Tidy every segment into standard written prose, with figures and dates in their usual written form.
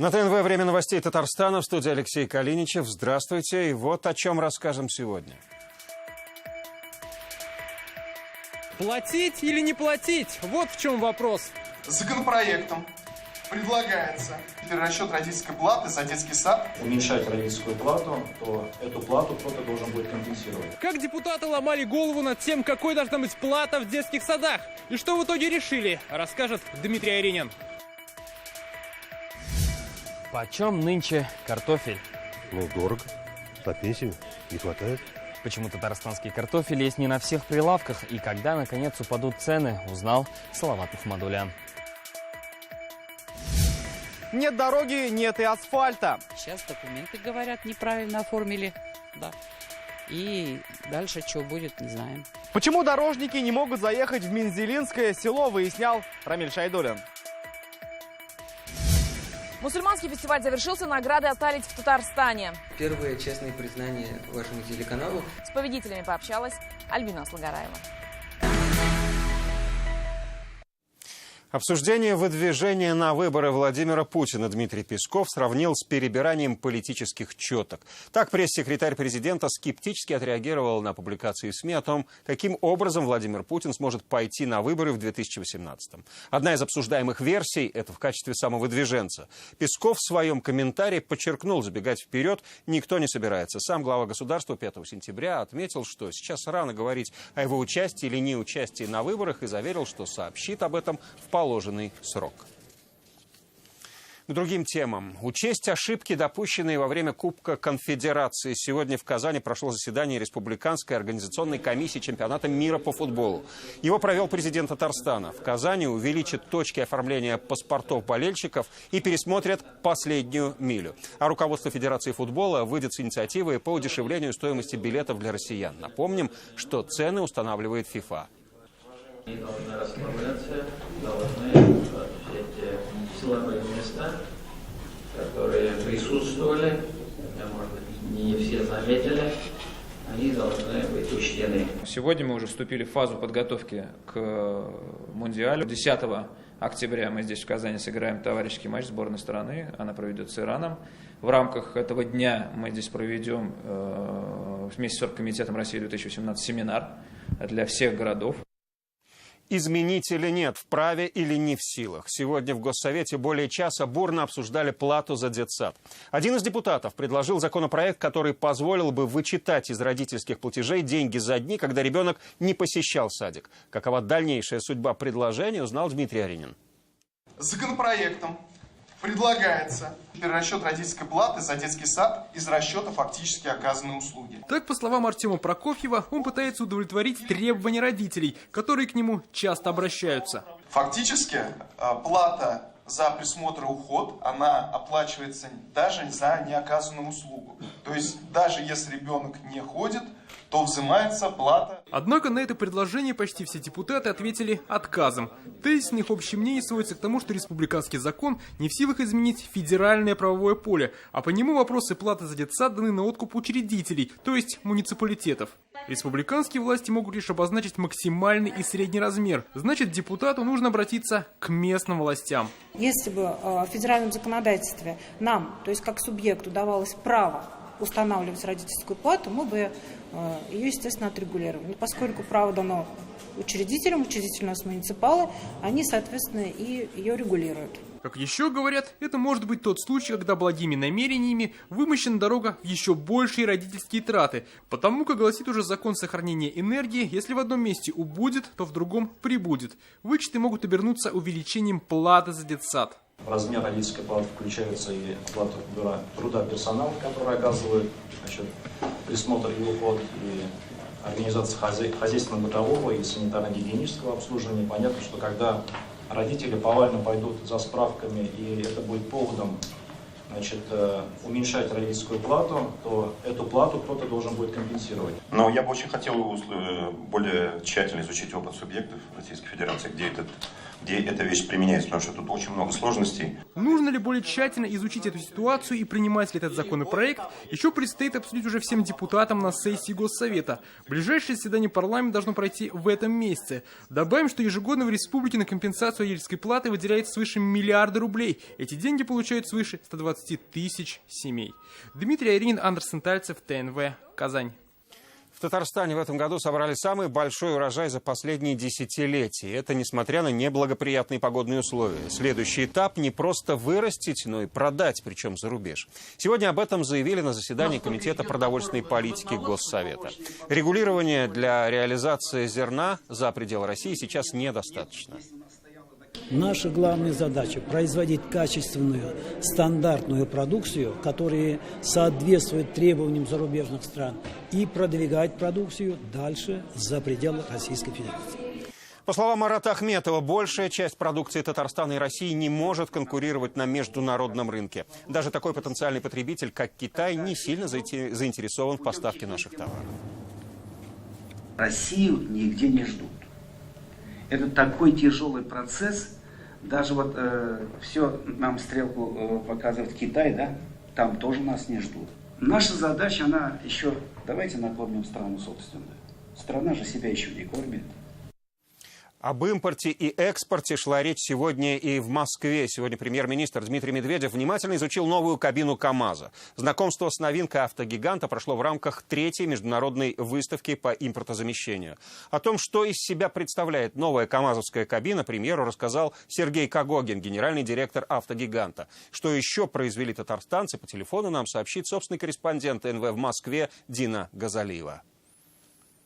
На ТНВ «Время новостей Татарстана», в студии Алексей Калиничев. Здравствуйте. И вот о чем расскажем сегодня. Платить или не платить? Вот в чем вопрос. Законопроектом предлагается перерасчет родительской платы за детский сад. Уменьшать родительскую плату, то эту плату кто-то должен будет компенсировать. Как депутаты ломали голову над тем, какой должна быть плата в детских садах? И что в итоге решили, расскажет Дмитрий Аринин. Почем нынче картофель? Ну, дорого. По пенсии не хватает. Почему татарстанский картофель есть не на всех прилавках? И когда, наконец, упадут цены, узнал Салават Мухаммадулян. Нет дороги, нет и асфальта. Сейчас документы, говорят, неправильно оформили. Да. И дальше что будет, не знаем. Почему дорожники не могут заехать в Мензелинское село, выяснял Рамиль Шайдуллин. Мусульманский фестиваль завершился, награды остались в Татарстане. Первые честные признания вашему телеканалу. С победителями пообщалась Альбина Аслагараева. Обсуждение выдвижения на выборы Владимира Путина Дмитрий Песков сравнил с перебиранием политических четок. Так пресс-секретарь президента скептически отреагировал на публикации в СМИ о том, каким образом Владимир Путин сможет пойти на выборы в 2018-м. Одна из обсуждаемых версий – это в качестве самовыдвиженца. Песков в своем комментарии подчеркнул, забегать вперед никто не собирается. Сам глава государства 5 сентября отметил, что сейчас рано говорить о его участии или неучастии на выборах, и заверил, что сообщит об этом в положенный срок. К другим темам. Учесть ошибки, допущенные во время Кубка Конфедерации. Сегодня в Казани прошло заседание Республиканской организационной комиссии чемпионата мира по футболу. Его провел президент Татарстана. В Казани увеличат точки оформления паспортов болельщиков и пересмотрят последнюю милю. А руководство Федерации футбола выйдет с инициативой по удешевлению стоимости билетов для россиян. Напомним, что цены устанавливает ФИФА. И должны расслабляться, должны все эти силовые места, которые присутствовали, может быть, не все заметили, они должны быть учтены. Сегодня мы уже вступили в фазу подготовки к Мундиалю. 10 октября мы здесь в Казани сыграем товарищеский матч сборной страны, она проведет с Ираном. В рамках этого дня мы здесь проведем вместе с Оргкомитетом России 2018 семинар для всех городов. Изменить или нет, вправе или не в силах. Сегодня в Госсовете более часа бурно обсуждали плату за детсад. Один из депутатов предложил законопроект, который позволил бы вычитать из родительских платежей деньги за дни, когда ребенок не посещал садик. Какова дальнейшая судьба предложения, узнал Дмитрий Аринин. Законопроектом предлагается перерасчет родительской платы за детский сад из расчета фактически оказанной услуги. Так, по словам Артема Прокофьева, он пытается удовлетворить требования родителей, которые к нему часто обращаются. Фактически плата за присмотр и уход, она оплачивается даже за неоказанную услугу. То есть даже если ребенок не ходит, то взимается плата. Однако на это предложение почти все депутаты ответили отказом. Тезисно их общее мнение сводится к тому, что республиканский закон не в силах изменить федеральное правовое поле, а по нему вопросы платы за детсад даны на откуп учредителей, то есть муниципалитетов. Республиканские власти могут лишь обозначить максимальный и средний размер. Значит, депутату нужно обратиться к местным властям. Если бы в федеральном законодательстве нам, то есть как субъекту, давалось право устанавливать родительскую плату, мы бы ее, естественно, отрегулировали. Но поскольку право дано учредителям, учредители у нас муниципалы, они, соответственно, и ее регулируют. Как еще говорят, это может быть тот случай, когда благими намерениями вымощена дорога в еще большие родительские траты. Потому, как гласит уже закон сохранения энергии, если в одном месте убудет, то в другом прибудет. Вычеты могут обернуться увеличением платы за детсад. В размер родительской платы включается и оплата труда персонала, который оказывает присмотр и уход, и организация хозяйственно-бытового и санитарно-гигиенического обслуживания. Понятно, что когда родители повально пойдут за справками, и это будет поводом уменьшать родительскую плату, то эту плату кто-то должен будет компенсировать. Но я бы очень хотел более тщательно изучить опыт субъектов Российской Федерации, где этот где эта вещь применяется, потому что тут очень много сложностей. Нужно ли более тщательно изучить эту ситуацию и принимать ли этот законопроект, еще предстоит обсудить уже всем депутатам на сессии Госсовета. Ближайшее заседание парламента должно пройти в этом месяце. Добавим, что ежегодно в республике на компенсацию родительской платы выделяется свыше миллиарда рублей. Эти деньги получают свыше 120 тысяч семей. Дмитрий Айрин, Андерсон Тальцев, ТНВ, Казань. В Татарстане в этом году собрали самый большой урожай за последние десятилетия. Это несмотря на неблагоприятные погодные условия. Следующий этап – не просто вырастить, но и продать, причем за рубеж. Сегодня об этом заявили на заседании Комитета продовольственной политики Госсовета. Регулирования для реализации зерна за пределы России сейчас недостаточно. Наша главная задача – производить качественную, стандартную продукцию, которая соответствует требованиям зарубежных стран, и продвигать продукцию дальше за пределы Российской Федерации. По словам Марата Ахметова, большая часть продукции Татарстана и России не может конкурировать на международном рынке. Даже такой потенциальный потребитель, как Китай, не сильно заинтересован в поставке наших товаров. Россию нигде не ждут. Это такой тяжелый процесс. Даже вот все нам стрелку показывает Китай, да? Там тоже нас не ждут. Наша задача, она еще, давайте накормим страну собственную. Страна же себя еще не кормит. Об импорте и экспорте шла речь сегодня и в Москве. Сегодня премьер-министр Дмитрий Медведев внимательно изучил новую кабину КАМАЗа. Знакомство с новинкой автогиганта прошло в рамках 3-й международной выставки по импортозамещению. О том, что из себя представляет новая КАМАЗовская кабина, премьеру рассказал Сергей Когогин, генеральный директор автогиганта. Что еще произвели татарстанцы, по телефону нам сообщит собственный корреспондент НВ в Москве Дина Газалиева.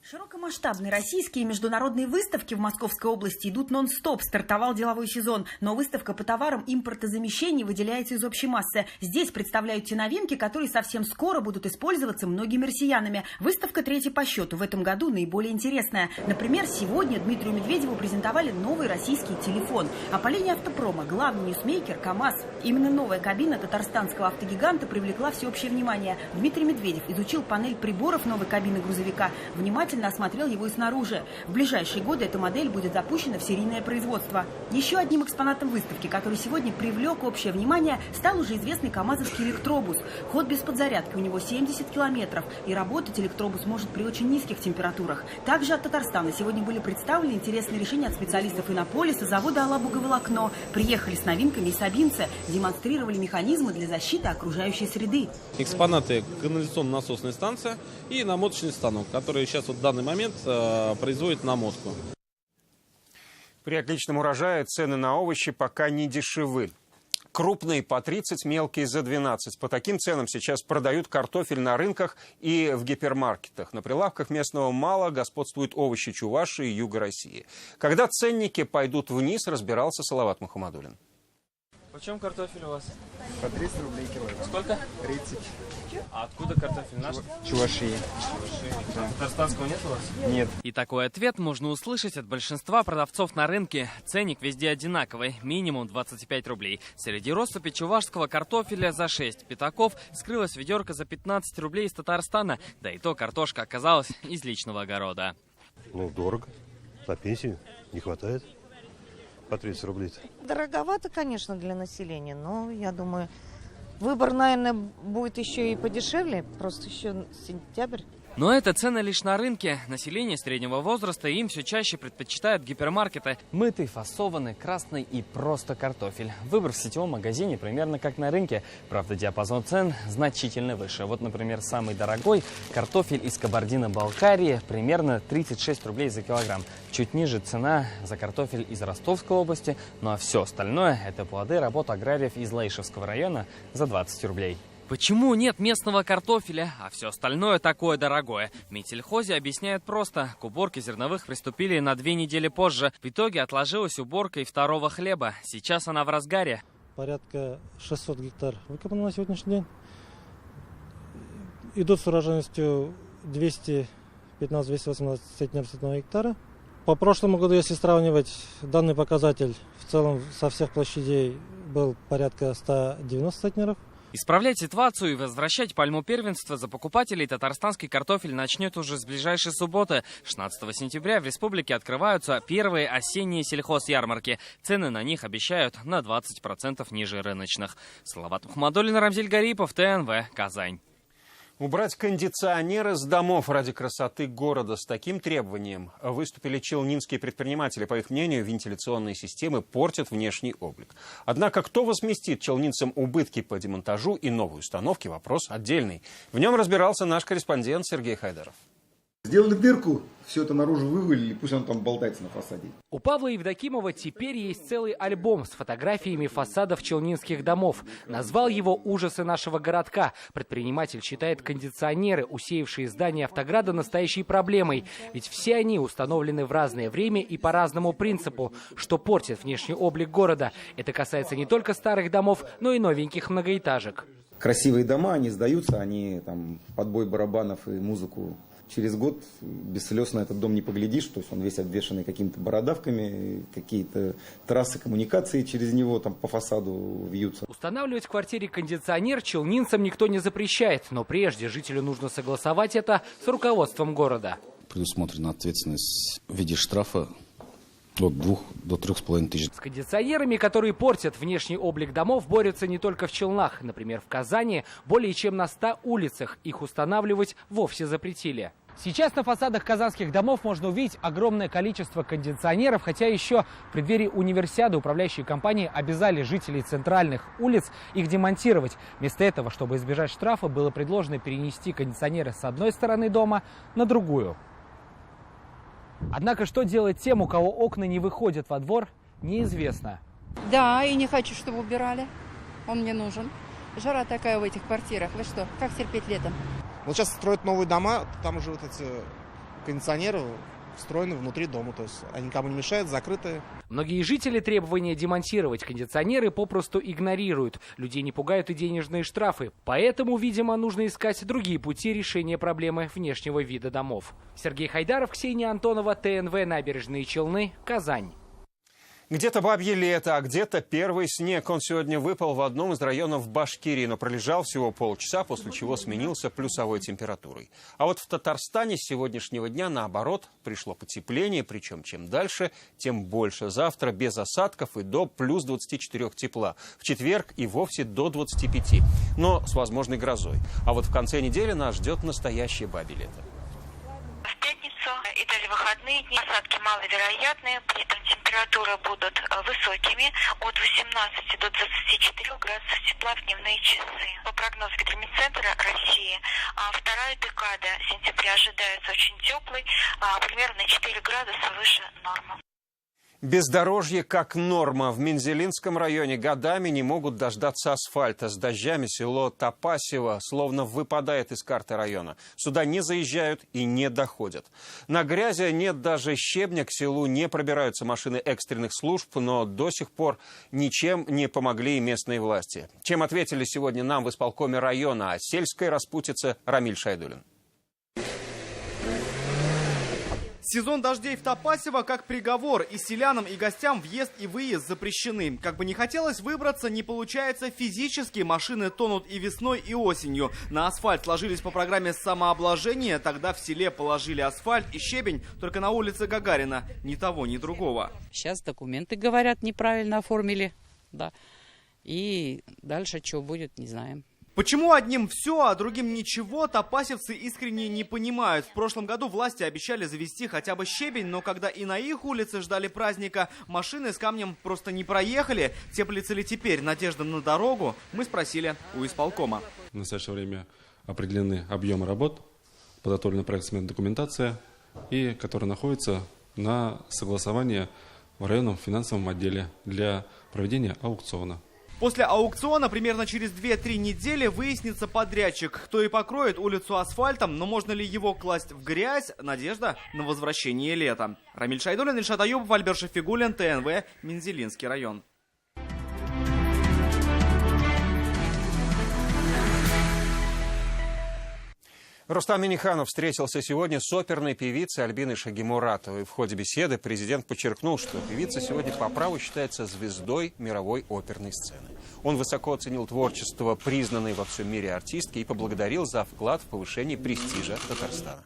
Широкомасштабные российские и международные выставки в Московской области идут нон-стоп. Стартовал деловой сезон, но выставка по товарам импортозамещения выделяется из общей массы. Здесь представляют те новинки, которые совсем скоро будут использоваться многими россиянами. Выставка 3-я по счету. В этом году наиболее интересная. Например, сегодня Дмитрию Медведеву презентовали новый российский телефон. А по линии автопрома главный ньюсмейкер КАМАЗ. Именно новая кабина татарстанского автогиганта привлекла всеобщее внимание. Дмитрий Медведев изучил панель приборов новой кабины грузовика. Внимательно осмотрел его и снаружи. В ближайшие годы эта модель будет запущена в серийное производство. Еще одним экспонатом выставки, который сегодня привлек общее внимание, стал уже известный камазовский электробус. Ход без подзарядки, у него 70 километров, и работать электробус может при очень низких температурах. Также от Татарстана сегодня были представлены интересные решения от специалистов Иннополиса, завода «Алабуговолокно». Приехали с новинками и сабинцы, демонстрировали механизмы для защиты окружающей среды. Экспонаты – канализационно-насосная станция и намоточный станок, который сейчас в данный момент производит намотку. При отличном урожае цены на овощи пока не дешевы. Крупные по 30, мелкие за 12. По таким ценам сейчас продают картофель на рынках и в гипермаркетах. На прилавках местного мало господствуют овощи Чувашии и Юга России. Когда ценники пойдут вниз, разбирался Салават Мухаммадуллин. Почем картофель у вас? По 30 рублей килограмм. Сколько? 30. А откуда картофель наш? Чувашии. Да. Татарстанского нет у вас? Нет. И такой ответ можно услышать от большинства продавцов на рынке. Ценник везде одинаковый, минимум 25 рублей. Среди россыпи чувашского картофеля за 6 пятаков скрылась ведерко за 15 рублей из Татарстана. Да и то картошка оказалась из личного огорода. Ну, дорого. На пенсию не хватает. По 30 рублей. Дороговато, конечно, для населения, но я думаю, выбор, наверное, будет еще и подешевле, просто еще сентябрь. Но это цены лишь на рынке. Население среднего возраста им все чаще предпочитают гипермаркеты. Мытый, фасованный, красный и просто картофель. Выбор в сетевом магазине примерно как на рынке. Правда, диапазон цен значительно выше. Вот, например, самый дорогой картофель из Кабардино-Балкарии примерно 36 рублей за килограмм. Чуть ниже цена за картофель из Ростовской области. Ну а все остальное – это плоды работ аграриев из Лаишевского района за 20 рублей. Почему нет местного картофеля, а все остальное такое дорогое? В Минсельхозе объясняют просто. К уборке зерновых приступили на 2 недели позже. В итоге отложилась уборка и второго хлеба. Сейчас она в разгаре. Порядка 600 гектар выкопано на сегодняшний день. Идут с урожайностью 215-218 центнеров цветного гектара. По прошлому году, если сравнивать, данный показатель в целом со всех площадей был порядка 190 центнеров. Исправлять ситуацию и возвращать пальму первенства за покупателей татарстанский картофель начнет уже с ближайшей субботы. 16 сентября в республике открываются первые осенние сельхозярмарки. Цены на них обещают на 20% ниже рыночных. Салават Мухаммадуллин, Рамзель Гарипов, ТНВ, Казань. Убрать кондиционеры с домов ради красоты города. С таким требованием выступили челнинские предприниматели. По их мнению, вентиляционные системы портят внешний облик. Однако, кто возместит челнинцам убытки по демонтажу и новой установке – вопрос отдельный. В нем разбирался наш корреспондент Сергей Хайдаров. Сделали дырку, все это наружу вывалили, пусть он там болтается на фасаде. У Павла Евдокимова теперь есть целый альбом с фотографиями фасадов челнинских домов. Назвал его «Ужасы нашего городка». Предприниматель считает кондиционеры, усеявшие здания Автограда, настоящей проблемой. Ведь все они установлены в разное время и по разному принципу, что портит внешний облик города. Это касается не только старых домов, но и новеньких многоэтажек. Красивые дома, они сдаются, они там под бой барабанов и музыку. Через год без слез на этот дом не поглядишь, то есть он весь обвешанный какими-то бородавками, какие-то трассы коммуникации через него там по фасаду вьются. Устанавливать в квартире кондиционер челнинцам никто не запрещает, но прежде жителю нужно согласовать это с руководством города. Предусмотрена ответственность в виде штрафа от 2 до 3,5 тысяч. С кондиционерами, которые портят внешний облик домов, борются не только в Челнах. Например, в Казани более чем на 100 улицах их устанавливать вовсе запретили. Сейчас на фасадах казанских домов можно увидеть огромное количество кондиционеров, хотя еще в преддверии универсиады управляющие компании обязали жителей центральных улиц их демонтировать. Вместо этого, чтобы избежать штрафа, было предложено перенести кондиционеры с одной стороны дома на другую. Однако, что делать тем, у кого окна не выходят во двор, неизвестно. Да, и не хочу, чтобы убирали. Он мне нужен. Жара такая в этих квартирах. Вы что, как терпеть летом? Вот сейчас строят новые дома, там уже вот эти кондиционеры встроены внутри дома. То есть они никому не мешают, закрытые. Многие жители требования демонтировать кондиционеры попросту игнорируют. Людей не пугают и денежные штрафы. Поэтому, видимо, нужно искать другие пути решения проблемы внешнего вида домов. Сергей Хайдаров, Ксения Антонова, ТНВ, Набережные Челны, Казань. Где-то бабье лето, а где-то первый снег. Он сегодня выпал в одном из районов Башкирии, но пролежал всего полчаса, после чего сменился плюсовой температурой. А вот в Татарстане с сегодняшнего дня, наоборот, пришло потепление, причем чем дальше, тем больше. Завтра без осадков и до плюс 24 тепла. В четверг и вовсе до 25, но с возможной грозой. А вот в конце недели нас ждет настоящее бабье лето. В пятницу и даже выходные дни осадки маловероятные, при этом температуры будут высокими, от 18 до 24 градусов тепла в дневные часы. По прогнозу Гидрометцентра России, вторая декада сентября ожидается очень теплой, примерно на 4 градуса выше нормы. Бездорожье как норма. В Мензелинском районе годами не могут дождаться асфальта. С дождями село Топасево словно выпадает из карты района. Сюда не заезжают и не доходят. На грязи нет даже щебня, к селу не пробираются машины экстренных служб, но до сих пор ничем не помогли и местные власти. Чем ответили сегодня нам в исполкоме района о сельской распутице Рамиль Шайдуллин. Сезон дождей в Топасево как приговор, и селянам и гостям въезд и выезд запрещены. Как бы не хотелось выбраться, не получается физически. Машины тонут и весной, и осенью. На асфальт ложились по программе самообложения, тогда в селе положили асфальт и щебень, только на улице Гагарина. Ни того, ни другого. Сейчас документы, говорят, неправильно оформили, да. И дальше что будет, не знаем. Почему одним все, а другим ничего, топасевцы искренне не понимают. В прошлом году власти обещали завести хотя бы щебень, но когда и на их улице ждали праздника, машины с камнем просто не проехали. Теплится ли теперь надежда на дорогу, мы спросили у исполкома. В настоящее время определены объемы работ, подготовлена проектная документация, и которая находится на согласовании в районном финансовом отделе для проведения аукциона. После аукциона примерно через 2-3 недели выяснится подрядчик, кто и покроет улицу асфальтом, но можно ли его класть в грязь, надежда на возвращение лета. Рамиль Шайдуллин, Ильшат Аюбов, Альберт Шафигуллин, ТНВ, Мензелинский район. Рустам Минниханов встретился сегодня с оперной певицей Альбиной Шагимуратовой. В ходе беседы президент подчеркнул, что певица сегодня по праву считается звездой мировой оперной сцены. Он высоко оценил творчество признанной во всем мире артистки и поблагодарил за вклад в повышение престижа Татарстана.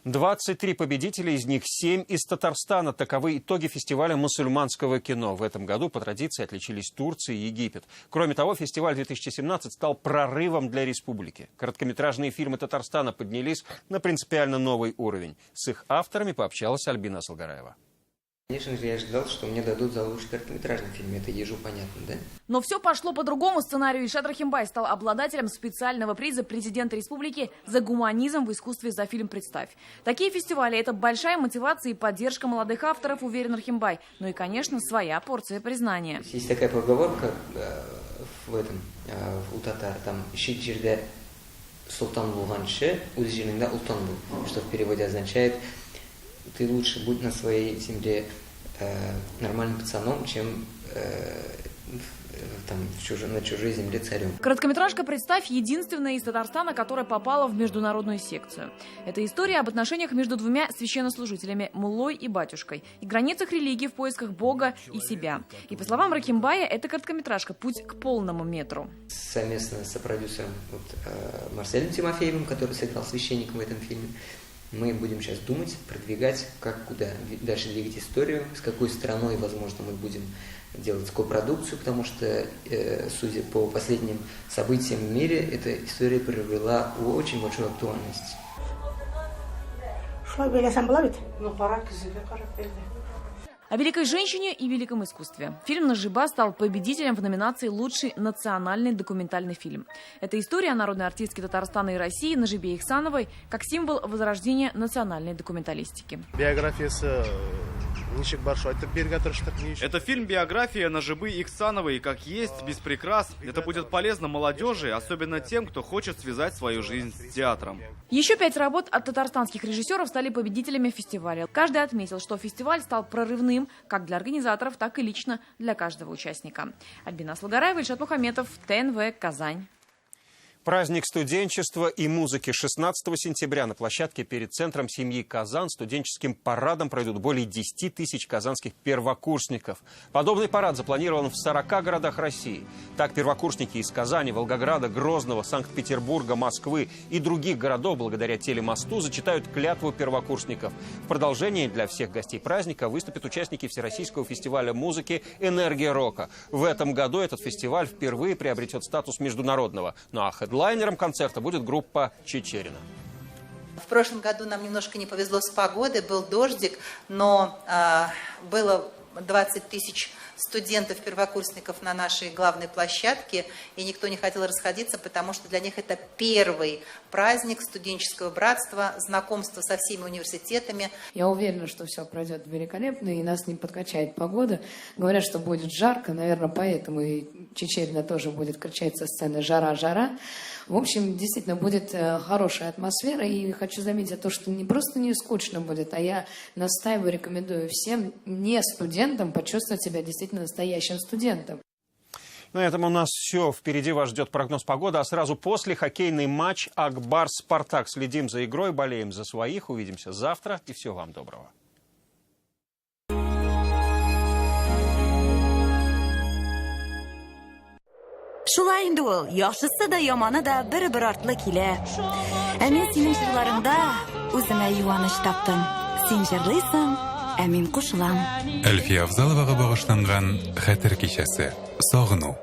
23 победителя, из них 7 из Татарстана. Таковы итоги фестиваля мусульманского кино. В этом году по традиции отличились Турция и Египет. Кроме того, фестиваль 2017 стал прорывом для республики. Короткометражные фильмы Татарстана поднялись на принципиально новый уровень. С их авторами пообщалась Альбина Салгараева. Конечно же, я ожидал, что мне дадут за лучший короткометражный фильм. Это ежу понятно, да? Но все пошло по другому сценарию. Ильшат Рахимбай стал обладателем специального приза президента республики за гуманизм в искусстве за фильм «Представь». Такие фестивали – это большая мотивация и поддержка молодых авторов, уверен Рахимбай. Ну и, конечно, своя порция признания. Есть такая поговорка у татар, там «Шик жерде султан булганче, уз жеринде ултан был», что в переводе означает «ты лучше будь на своей земле нормальным пацаном, чем на чужой земле царем». Короткометражка «Представь» единственная из Татарстана, которая попала в международную секцию. Это история об отношениях между двумя священнослужителями – муллой и батюшкой, и границах религии в поисках Бога и себя. И по словам Рахимбая, эта короткометражка – путь к полному метру. Совместно с продюсером Марселем Тимофеевым, который сыграл священником в этом фильме, мы будем сейчас думать, продвигать, куда дальше двигать историю, с какой страной, возможно, мы будем делать копродукцию, потому что, судя по последним событиям в мире, эта история приобрела очень большую актуальность. О великой женщине и великом искусстве. Фильм «Нажиба» стал победителем в номинации «Лучший национальный документальный фильм». Это история о народной артистке Татарстана и России Нажибе Ихсановой как символ возрождения национальной документалистики. Это фильм-биография Нажибы Ихсановой как есть, без прикрас. Это будет полезно молодежи, особенно тем, кто хочет связать свою жизнь с театром. Еще 5 работ от татарстанских режиссеров стали победителями фестиваля. Каждый отметил, что фестиваль стал прорывным как для организаторов, так и лично для каждого участника. Альбина Салгараева, Ильшат Мухаметов, ТНВ, Казань. Праздник студенчества и музыки 16 сентября на площадке перед Центром семьи Казан студенческим парадом пройдут более 10 тысяч казанских первокурсников. Подобный парад запланирован в 40 городах России. Так первокурсники из Казани, Волгограда, Грозного, Санкт-Петербурга, Москвы и других городов благодаря телемосту зачитают клятву первокурсников. В продолжении для всех гостей праздника выступят участники Всероссийского фестиваля музыки «Энергия рока». В этом году этот фестиваль впервые приобретет статус международного. Ну а хедлайнером концерта будет группа «Чечерина». В прошлом году нам немножко не повезло с погодой, был дождик, но было 20 тысяч студентов-первокурсников на нашей главной площадке, и никто не хотел расходиться, потому что для них это первый праздник студенческого братства, знакомство со всеми университетами. Я уверена, что все пройдет великолепно, и нас не подкачает погода. Говорят, что будет жарко, наверное, поэтому и Чечерина тоже будет кричать со сцены «Жара, жара». В общем, действительно, будет хорошая атмосфера, и хочу заметить то, что не просто не скучно будет, а я настаиваю, рекомендую всем не студентам почувствовать себя действительно настоящим студентом. На этом у нас все. Впереди вас ждет прогноз погоды, а сразу после хоккейный матч Акбарс-Спартак. Следим за игрой, болеем за своих. Увидимся завтра, и всего вам доброго. Шулай инде ул, яхшысы да яманы да бер-бер артлы килә. Ә мин синең җырларыңда үземә юаныч таптым. Син җырлыйсың, ә мин кушылам. Әлфия Авзаловага багышланган хәтер кичәсе. Сагыну.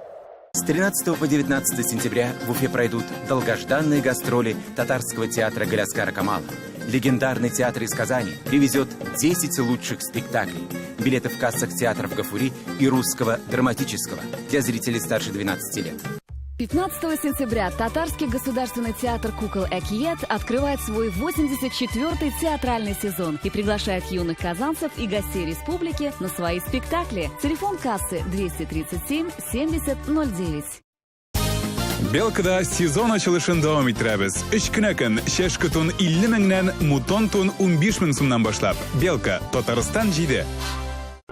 С 13 по 19 сентября в Уфе пройдут долгожданные гастроли татарского театра Галяскара Камала. Легендарный театр из Казани привезет 10 лучших спектаклей. Билеты в кассах театров Гафури и Русского драматического для зрителей старше 12 лет. 15 сентября Татарский государственный театр кукол «Экиет» открывает свой 84-й театральный сезон и приглашает юных казанцев и гостей республики на свои спектакли. Телефон кассы 237 70 09. Белкада сезон ачылышын дәвам иттерәбез. 3 көннән көн чәч көтүн 50 меңнән мутон тун 15 мең сумнан башлап. Белка, Татарстан җиде.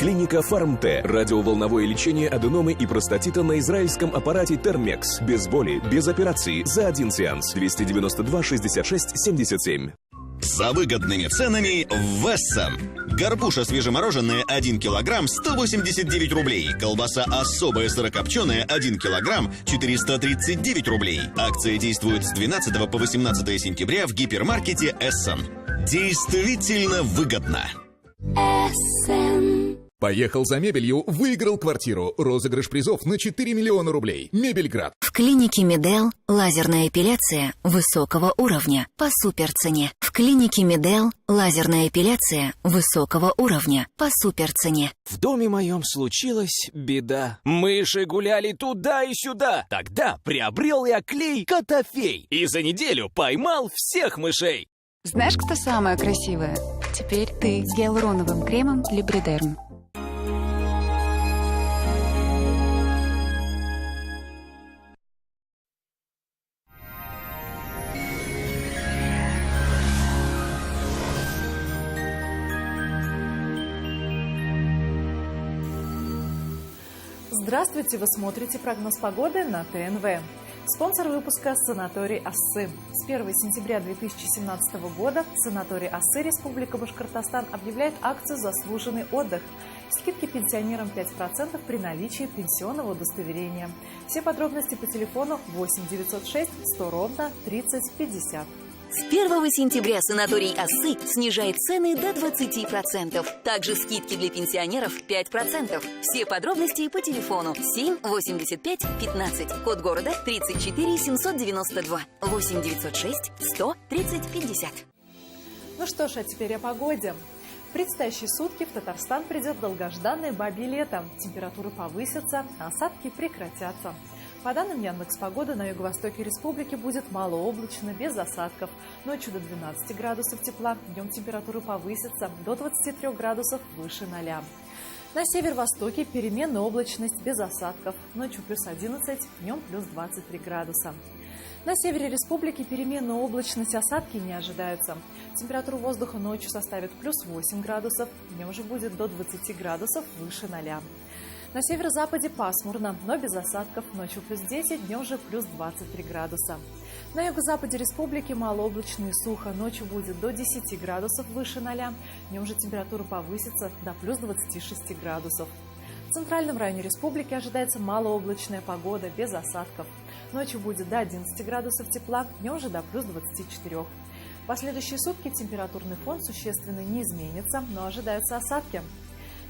Клиника Фармте. Радиоволновое лечение аденомы и простатита на израильском аппарате Термекс. Без боли, без операции, за один сеанс. 292 66 77. За выгодными ценами в Вессон. Горбуша свежемороженая 1 килограмм 189 рублей. Колбаса особая сырокопченая 1 килограмм 439 рублей. Акция действует с 12 по 18 сентября в гипермаркете Эссон. Действительно выгодно. Поехал за мебелью, выиграл квартиру. Розыгрыш призов на 4 миллиона рублей. Мебельград. В клинике Медел лазерная эпиляция высокого уровня по суперцене. В клинике Медел лазерная эпиляция высокого уровня по суперцене. В доме моем случилась беда. Мыши гуляли туда и сюда. Тогда приобрел я клей Котофей. И за неделю поймал всех мышей. Знаешь, кто самая красивая? Теперь ты с гиалуроновым кремом Либридерм. Здравствуйте! Вы смотрите прогноз погоды на ТНВ. Спонсор выпуска – санаторий Ассы. С 1 сентября 2017 года санаторий Ассы Республика Башкортостан объявляет акцию «Заслуженный отдых». Скидки пенсионерам 5% при наличии пенсионного удостоверения. Все подробности по телефону 8 906 100 ровно 30 50. С 1 сентября санаторий Ассы снижает цены до 20%. Также скидки для пенсионеров 5%. Все подробности по телефону 7 85 15. Код города 34 792. 8 906 100 30 50. Ну что ж, а теперь о погоде. В предстоящие сутки в Татарстан придет долгожданное бабье лето. Температуры повысятся, а осадки прекратятся. По данным Яндекс.Погоды, на юго-востоке республики будет малооблачно, без осадков. Ночью до 12 градусов тепла, днем температуры повысятся до 23 градусов выше 0. На северо-востоке переменная облачность, без осадков. Ночью плюс 11, днем плюс 23 градуса. На севере республики переменная облачность, осадки не ожидаются. Температура воздуха ночью составит плюс 8 градусов, днем же будет до 20 градусов выше 0. На северо-западе пасмурно, но без осадков. Ночью плюс 10, днем же плюс 23 градуса. На юго-западе республики малооблачно и сухо. Ночью будет до 10 градусов выше 0. Днем же температура повысится до плюс 26 градусов. В центральном районе республики ожидается малооблачная погода, без осадков. Ночью будет до 11 градусов тепла, днем же до плюс 24. В последующие сутки температурный фон существенно не изменится, но ожидаются осадки.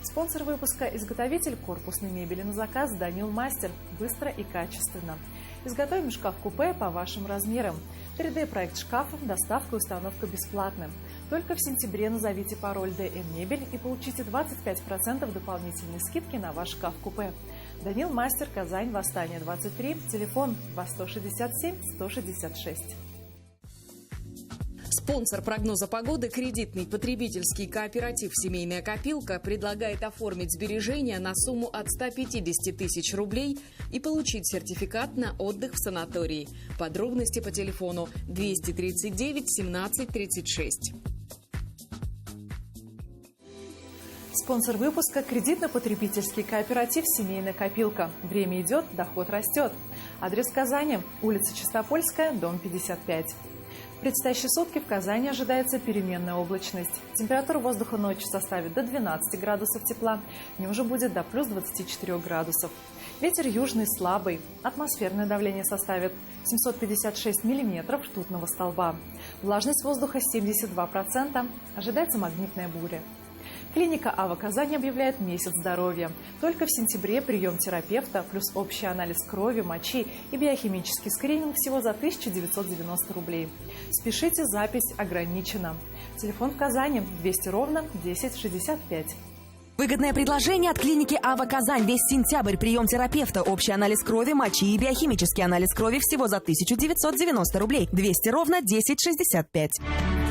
Спонсор выпуска – изготовитель корпусной мебели на заказ «Данил Мастер». Быстро и качественно. Изготовим шкаф-купе по вашим размерам. 3D-проект шкафа, доставка и установка бесплатны. Только в сентябре назовите пароль «ДМ Мебель» и получите 25% дополнительной скидки на ваш шкаф-купе. «Данил Мастер», Казань, Восстание 23, телефон 2167 166. Спонсор прогноза погоды – кредитный потребительский кооператив «Семейная копилка» предлагает оформить сбережения на сумму от 150 тысяч рублей и получить сертификат на отдых в санатории. Подробности по телефону 239 17 36. Спонсор выпуска – кредитно-потребительский кооператив «Семейная копилка». Время идет, доход растет. Адрес Казани – улица Чистопольская, дом 55. В предстоящие сутки в Казани ожидается переменная облачность. Температура воздуха ночью составит до 12 градусов тепла, днем же будет до плюс 24 градусов. Ветер южный слабый. Атмосферное давление составит 756 миллиметров ртутного столба. Влажность воздуха 72%. Ожидается магнитная буря. Клиника АВА Казань объявляет месяц здоровья. Только в сентябре прием терапевта плюс общий анализ крови, мочи и биохимический скрининг всего за 1990 рублей. Спешите, запись ограничена. Телефон в Казани 200 ровно 1065. Выгодное предложение от клиники АВА Казань. Весь сентябрь прием терапевта, общий анализ крови, мочи и биохимический анализ крови всего за 1990 рублей. 200 ровно 1065.